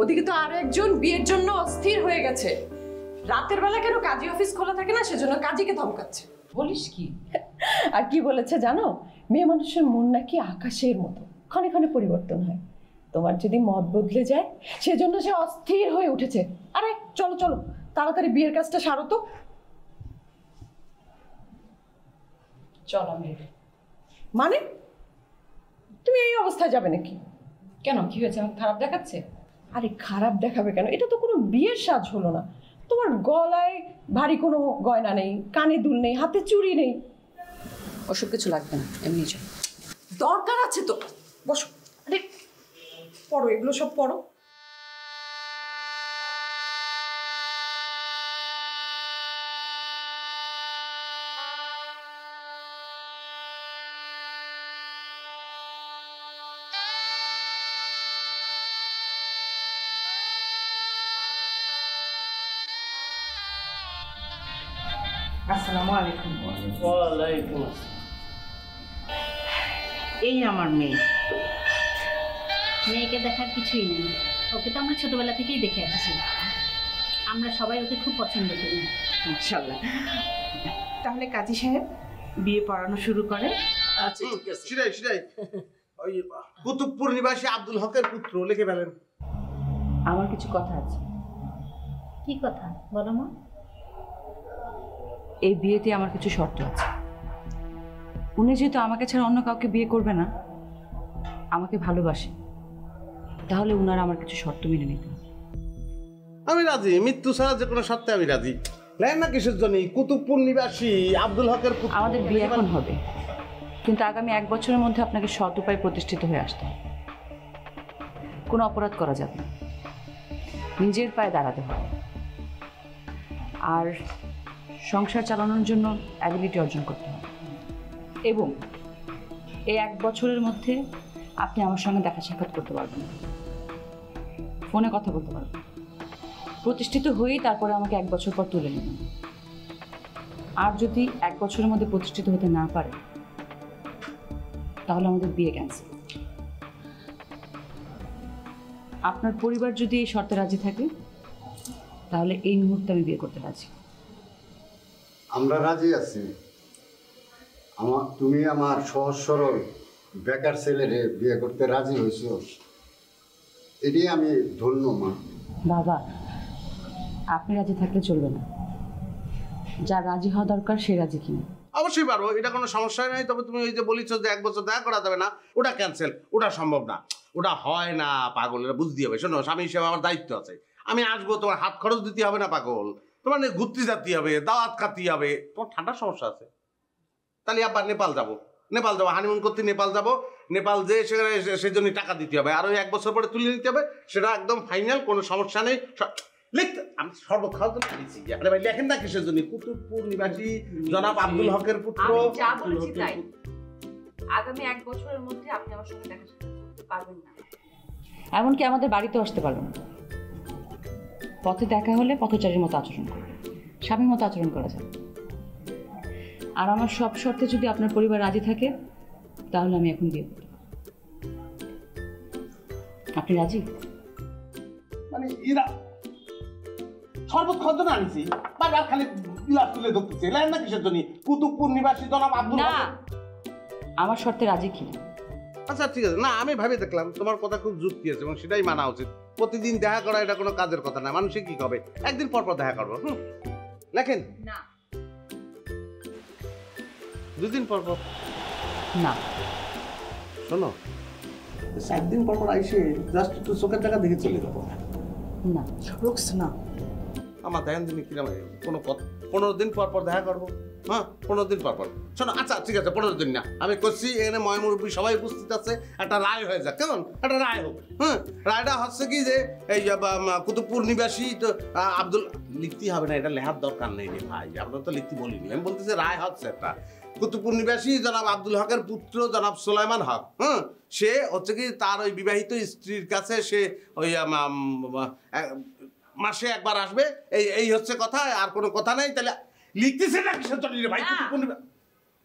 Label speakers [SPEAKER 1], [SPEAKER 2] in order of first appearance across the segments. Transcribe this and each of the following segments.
[SPEAKER 1] ওদিকে তো আর একজন বিয়ের জন্য অস্থির হয়ে গেছে। রাতের বেলা কেন কাজী অফিস খোলা থাকে না, সেজন্য কাজীকে ধমকাচ্ছে।
[SPEAKER 2] বলিস কি?
[SPEAKER 1] আর কি বলেছে জানো, মেয়ে মানুষের মন নাকি আকাশের মতো, ক্ষণে ক্ষণে পরিবর্তন হয়। তোমার যদি মত বদলে যায় সেজন্য সে অস্থির হয়ে উঠেছে। আরে চলো চলো তাড়াতাড়ি বিয়ের কাজটা সারো তো।
[SPEAKER 2] চল আমি।
[SPEAKER 1] মানে তুমি এই অবস্থায় যাবে নাকি?
[SPEAKER 2] কেন, কি হয়েছে? আমার খারাপ দেখাচ্ছে?
[SPEAKER 1] আরে খারাপ দেখাবে কেন, এটা তো কোনো বিয়ের সাজ হলো না। তোমার গলায় ভারী কোনো গয়না নেই, কানে দুল নেই, হাতে চুড়ি নেই।
[SPEAKER 2] ওসব কিছু লাগবে না, এমনি চল।
[SPEAKER 1] দরকার আছে তো, বসো। আরে পড়ো, এগুলো সব পড়ো।
[SPEAKER 3] আসসালামু আলাইকুম।
[SPEAKER 4] ওয়ালাইকুম আসসালাম।
[SPEAKER 3] এই আমার মেয়ে।
[SPEAKER 5] মেয়েকে দেখার কিছুই নেই, ওকে তো আমরা ছোটবেলা থেকেই দেখে আসছি। আমরা সবাই ওকে খুব পছন্দ করি।
[SPEAKER 3] মাশাআল্লাহ। তাহলে কাজী সাহেব বিয়ে পড়ানো শুরু করে।
[SPEAKER 4] আচ্ছা ঠিক আছে।
[SPEAKER 6] সেটাই ওই কুতুবপুর নিবাসী আব্দুল হকের পুত্র লিখে ফেলেন।
[SPEAKER 2] আমার কিছু কথা আছে।
[SPEAKER 5] কি কথা বলো মা?
[SPEAKER 2] এই বিয়েতে আমার কিছু শর্ত আছে। উনি যেহেতু আমাকে ছাড়া অন্য কাউকে বিয়ে করবে না, আমাকে ভালোবাসে, তাহলে উনার আমার কিছু শর্ত মেনে নিতে হবে।
[SPEAKER 6] আমি রাজি, মৃত্যু ছাড়া যে কোনো শর্তে আমি রাজি। লেন না কিসের জন্য? কুতুবপুর নিবাসী আব্দুল হকের পুত্র।
[SPEAKER 2] আমাদের বিয়ে এখন হবে, কিন্তু আগামী 1 বছরের মধ্যে আপনাকে সৎ উপায়ে প্রতিষ্ঠিত হয়ে আসতে হবে। কোনো অপরাধ করা যাবে না, নিজের পায়ে দাঁড়াতে হবে, আর সংসার চালানোর জন্য অ্যাবিলিটি অর্জন করতে হবে। এবং এই 1 বছরের মধ্যে আপনি আমার সঙ্গে দেখা সাক্ষাৎ করতে পারবেন, ফোনে কথা বলতে পারবেন। প্রতিষ্ঠিত হয়েই তারপরে আমাকে 1 বছর পর তুলে নেবেন। আর যদি 1 বছরের মধ্যে প্রতিষ্ঠিত হতে না পারে, তাহলে আমাদের বিয়ে ক্যান্সেল। আপনার পরিবার যদি এই শর্তে রাজি থাকে, তাহলে এই মুহূর্তে আমি বিয়ে করতে রাজি।
[SPEAKER 7] আমরা রাজি আছি। তুমি আমার সহজ সরল বেকার ছেলেরে বিয়ে করতে রাজি হয়েছ, এটাই আমি ধন্য মা।
[SPEAKER 2] বাবা, আপনি রাজি থাকলে চলবে না, যা রাজি হওয়া দরকার সে রাজি কিনা।
[SPEAKER 6] অবশ্যই পারো, এটা কোনো সমস্যা নাই। তবে তুমি ওই যে বলিছ যে 1 বছর দেখা করা যাবে না, ওটা ক্যান্সেল, ওটা সম্ভব না, ওটা হয় না পাগলেরা, বুঝতে হবে। শোনো, স্বামী হিসেবে আমার দায়িত্ব আছে। আমি আসবো, তোমার হাত খরচ দিতে হবে না পাগল, তোমার ঘুরতে যেতে হবে, দাওয়াত খাতে হবে। তোমার ঠান্ডার সমস্যা আছে, তাহলে আবার নেপাল যাবো হানিমুন করতে, নেপাল যাবো। নেপাল যে সেখানে সেই জন্য টাকা দিতে হবে, আর ওই 1 বছর পরে তুলে নিতে হবে। সেটা একদম ফাইনাল, কোনো সমস্যা নেই। লিখতে আমি সর্বক্ষণ লিখেছি। আরে ভাই লেখেন না কিসের জন্য? কুতুবপুর নিবাসী জনাব আব্দুল হকের পুত্র।
[SPEAKER 2] যা বলেছি তাই। আগামী 1 বছরের মধ্যে আপনি আমার সঙ্গে দেখা সাক্ষাৎ করতে পারবেন না, এমনকি আমাদের বাড়িতেও আসতে পারবেন না। পথে দেখা হলে পথচারীর মতো আচরণ করবে, স্বামীর মতো আচরণ করা যায়। আর আমার সব শর্তে যদি আপনার পরিবার রাজি থাকে, তাহলে আমি এখন বিয়ে করব। আপনি রাজি?
[SPEAKER 6] মানে এরা সর্বক্ষণ আনিছি, বারবার খালি গিলাস তুলে ধরতেছে। লেন না কিসের জন্য? কুতুবপুর নিবাসী জনাব আব্দুল
[SPEAKER 2] না,
[SPEAKER 6] হক।
[SPEAKER 2] আমার শর্তে রাজি কিনা?
[SPEAKER 6] আচ্ছা ঠিক আছে, না আমি ভাবে দেখলাম তোমার কথা খুব যুক্তি আছে এবং সেটাই মানা উচিত। প্রতিদিন দেখা করা এটা কোনো কাজের কথা না, মানুষে কি হবে, একদিন পর পর দেখা করবো। লেখেন
[SPEAKER 2] না,
[SPEAKER 6] 2 দিন পর পর।
[SPEAKER 2] না
[SPEAKER 6] শোনো, 4 দিন পর পর আইসে জাস্ট একটু চোখের টাকা দেখে চলে যাবো।
[SPEAKER 2] না
[SPEAKER 3] রুকসানা,
[SPEAKER 6] আমার দেখেন তুমি কিরম কোনো 15 দিন পর পর দেখা করবো। হ্যাঁ 15 দিন পর পর। শোনো, আচ্ছা ঠিক আছে 15 দিন না, আমি করছি এখানে ময়মুরব্বী সবাই উপস্থিত আছে, একটা রায় হয়ে যাক। কেমন? একটা রায় হোক। রায়টা হচ্ছে কি যে এই কুতুবপুর নিবাসী তো আব্দুল, লিখতেই হবে না, এটা লেখার দরকার নেই রে ভাই, আপনার তো লিখতে বলিনি। আমি বলতেছি রায় হচ্ছে একটা, কুতুবপুর নিবাসী জনাব আব্দুল হকের পুত্র জনাব সুলাইমান হক, সে হচ্ছে কি তার ওই বিবাহিত স্ত্রীর কাছে সে ওই মাসে 1 বার আসবে, এই হচ্ছে কথা, আর কোনো কথা নেই। তাহলে লিখতেছে না কিসের জন্য রে ভাই?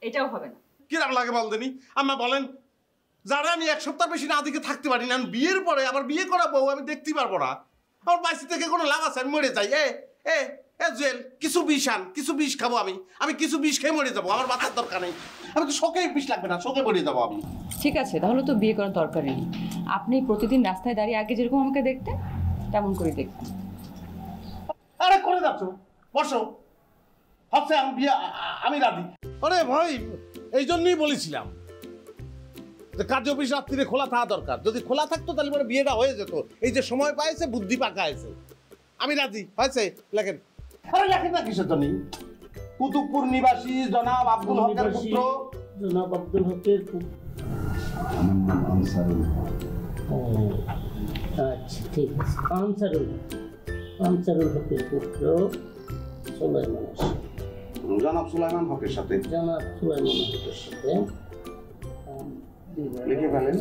[SPEAKER 2] এটাও হবে না।
[SPEAKER 6] কিরম লাগে বলতেনি? আম্মা বলেন। যারা আমি এক সপ্তাহ বেশি না দিকে থাকতে পারি না, বিয়ের পরে আবার বিয়ে করা বউ আমি দেখতে পারবো না। আমার বাইসি থেকে কোনো লাভ আছে? আমি মরে যাই। এ এ এ জুয়েল, কিছু বিষ আন, কিছু বিষ খাবো আমি কিছু বিষ খেয়ে মরে যাবো। আমার বাঁচার দরকার নেই। আমি তো শোকে বিষ লাগবে না, শোকে মরে যাবো আমি।
[SPEAKER 2] ঠিক আছে, তাহলে তো বিয়ে করার দরকারই নেই। আপনি প্রতিদিন রাস্তায় দাঁড়িয়ে আগে যেরকম আমাকে দেখতেন তেমন করে দেখতেন।
[SPEAKER 6] আরে করে যাচ্ছ, বসো। হচ্ছে আমি রাজি। আরে ভাই, এই জন্যই বলেছিলাম যে কাজ অফিস রাত্রিরে খোলা থাকা দরকার। যদি খোলা থাকতো তাহলে পরে বিয়েটা হয়ে যেত। এই যে সময় পাইছে, বুদ্ধি পাকা আছে। আমি রাজি। হয়েছে, লেখেন। আরে লেখেন না কিসের জন্য? কুতুবপুর নিবাসী জনাব আব্দুল হকের পুত্র।
[SPEAKER 4] জনাব আব্দুল হকের
[SPEAKER 7] আমার নাম আনসারুল।
[SPEAKER 4] আচ্ছা ঠিক আছে। আনসারুল হকের পুত্র সুলাইমান হোসেন।
[SPEAKER 6] জনাব সুলাইমান হকের সাথে
[SPEAKER 4] জনাব সুলাইমান হকের সাথে
[SPEAKER 6] লিখে ফেলেন।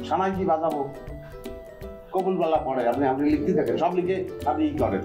[SPEAKER 6] সানাই কি বাজাবো? কবুল বলা পড়ে, আপনি লিখতে থাকেন, সব লিখে আপনি ই করেন।